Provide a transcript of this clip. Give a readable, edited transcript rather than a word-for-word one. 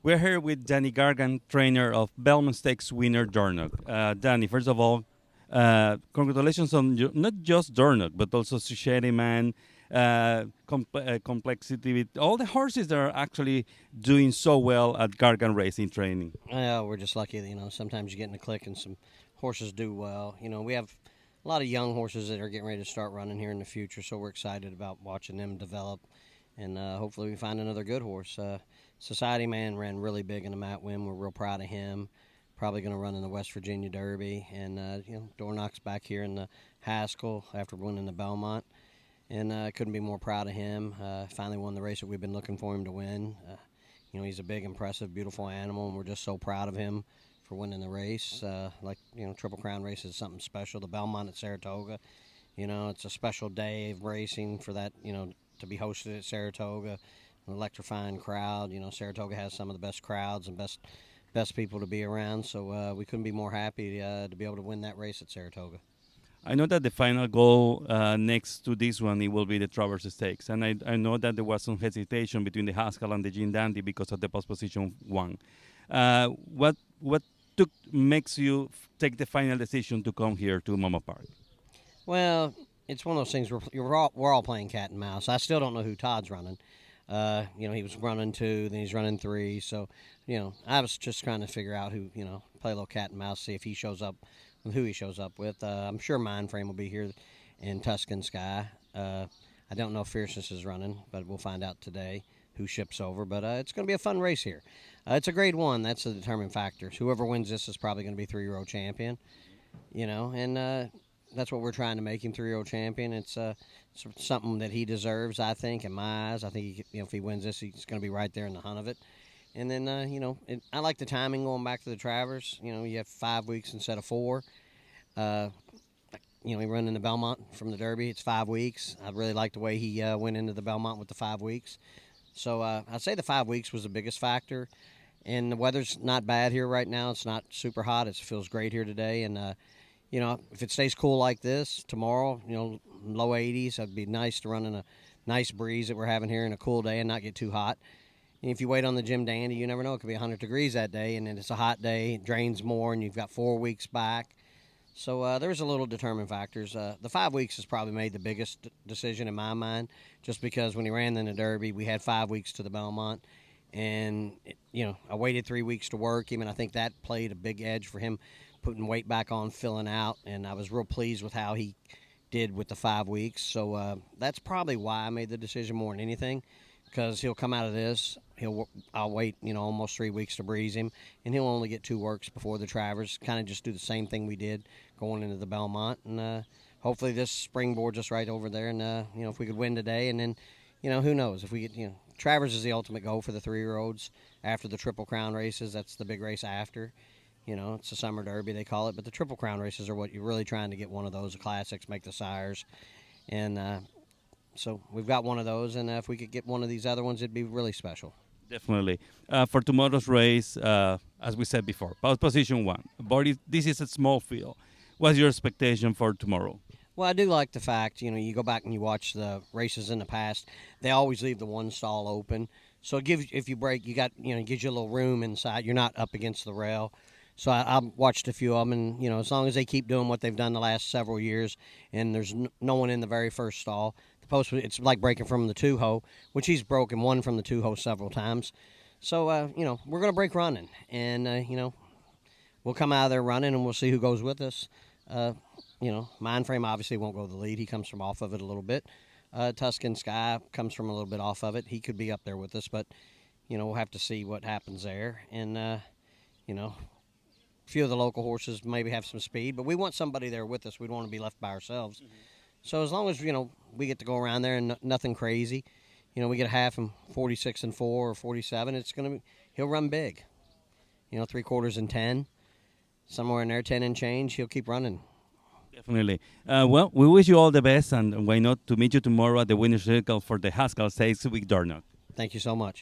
We're here with Danny Gargan, trainer of Belmont Stakes winner Dornoch. Danny, first of all, congratulations on not just Dornoch, but also Society Man, Complexity, with all the horses that are actually doing so well at Gargan racing training. We're just lucky that, sometimes you get in a click and some horses do well. We have a lot of young horses that are getting ready to start running here in the future, so we're excited about watching them develop. And hopefully we find another good horse. Society Man ran really big in the Matt win. We're real proud of him. Probably going to run in the West Virginia Derby. And, Dornoch's back here in the Haskell after winning the Belmont. And I couldn't be more proud of him. Finally won the race that we've been looking for him to win. He's a big, impressive, beautiful animal, and we're just so proud of him for winning the race. Triple Crown race is something special. The Belmont at Saratoga, it's a special day of racing for that, to be hosted at Saratoga. An electrifying crowd. Saratoga has some of the best crowds and best people to be around, so we couldn't be more happy to be able to win that race at Saratoga. I know that the final goal next to this one, it will be the Travers Stakes. And I know that there was some hesitation between the Haskell and the G1 Dandy because of the post position one. What makes you take the final decision to come here to Mama Park? Well, it's one of those things we're all playing cat and mouse. I still don't know who Todd's running. He was running 2, then he's running 3. So, I was just trying to figure out who, play a little cat and mouse, see if he shows up with who he shows up with. I'm sure Mindframe will be here in Tuscan Sky. I don't know if Fierceness is running, but we'll find out today who ships over. But it's going to be a fun race here. It's a grade 1. That's the determining factor. Whoever wins this is probably going to be 3-year-old champion, and that's what we're trying to make him, 3-year-old champion. It's something that he deserves, I think, in my eyes. I think if he wins this, he's going to be right there in the hunt of it. And then, I like the timing going back to the Travers. You have 5 weeks instead of 4. He run in the Belmont from the Derby. It's 5 weeks. I really like the way he went into the Belmont with the 5 weeks. So I'd say the 5 weeks was the biggest factor. And the weather's not bad here right now. It's not super hot. It feels great here today. And, if it stays cool like this tomorrow, low 80s, it'd be nice to run in a nice breeze that we're having here in a cool day and not get too hot. And if you wait on the G1 Dandy, you never know. It could be 100 degrees that day, and then it's a hot day. It drains more, and you've got 4 weeks back. So there's a little determining factors. The 5 weeks has probably made the biggest decision in my mind, just because when he ran in the Derby, we had 5 weeks to the Belmont. And, I waited 3 weeks to work him, and I think that played a big edge for him putting weight back on, filling out. And I was real pleased with how he did with the 5 weeks. So that's probably why I made the decision more than anything, because he'll come out of this. I'll wait, almost 3 weeks to breeze him, and he'll only get 2 works before the Travers. Kind of just do the same thing we did going into the Belmont, and hopefully this springboards us right over there. And if we could win today, and then, who knows if we get, Travers is the ultimate goal for the 3-year-olds after the Triple Crown races. That's the big race after. It's the Summer Derby, they call it, but the Triple Crown races are what you're really trying to get one of those. The Classics make the sires, and so we've got one of those, and if we could get one of these other ones, it'd be really special. Definitely. For tomorrow's race, as we said before, position 1. But this is a small field. What's your expectation for tomorrow? Well, I do like the fact, you go back and you watch the races in the past, they always leave the one stall open. So it gives, if you break, it gives you a little room inside. You're not up against the rail. So I watched a few of them, and, as long as they keep doing what they've done the last several years, and there's no one in the very first stall, it's like breaking from the 2-hole, which he's broken one from the 2-hole several times. So, we're going to break running, and, we'll come out of there running, and we'll see who goes with us. Mindframe obviously won't go the lead. He comes from off of it a little bit. Tuscan Sky comes from a little bit off of it. He could be up there with us, but, we'll have to see what happens there. And, a few of the local horses maybe have some speed, but we want somebody there with us. We don't want to be left by ourselves. Mm-hmm. So as long as, we get to go around there and nothing crazy, we get a half and 46 and 4 or 47, he'll run big. 3/4 and 10, somewhere in there, 10 and change, he'll keep running. Definitely. Well, we wish you all the best, and why not to meet you tomorrow at the winner's circle for the Haskell Stakes with Dornoch. Thank you so much.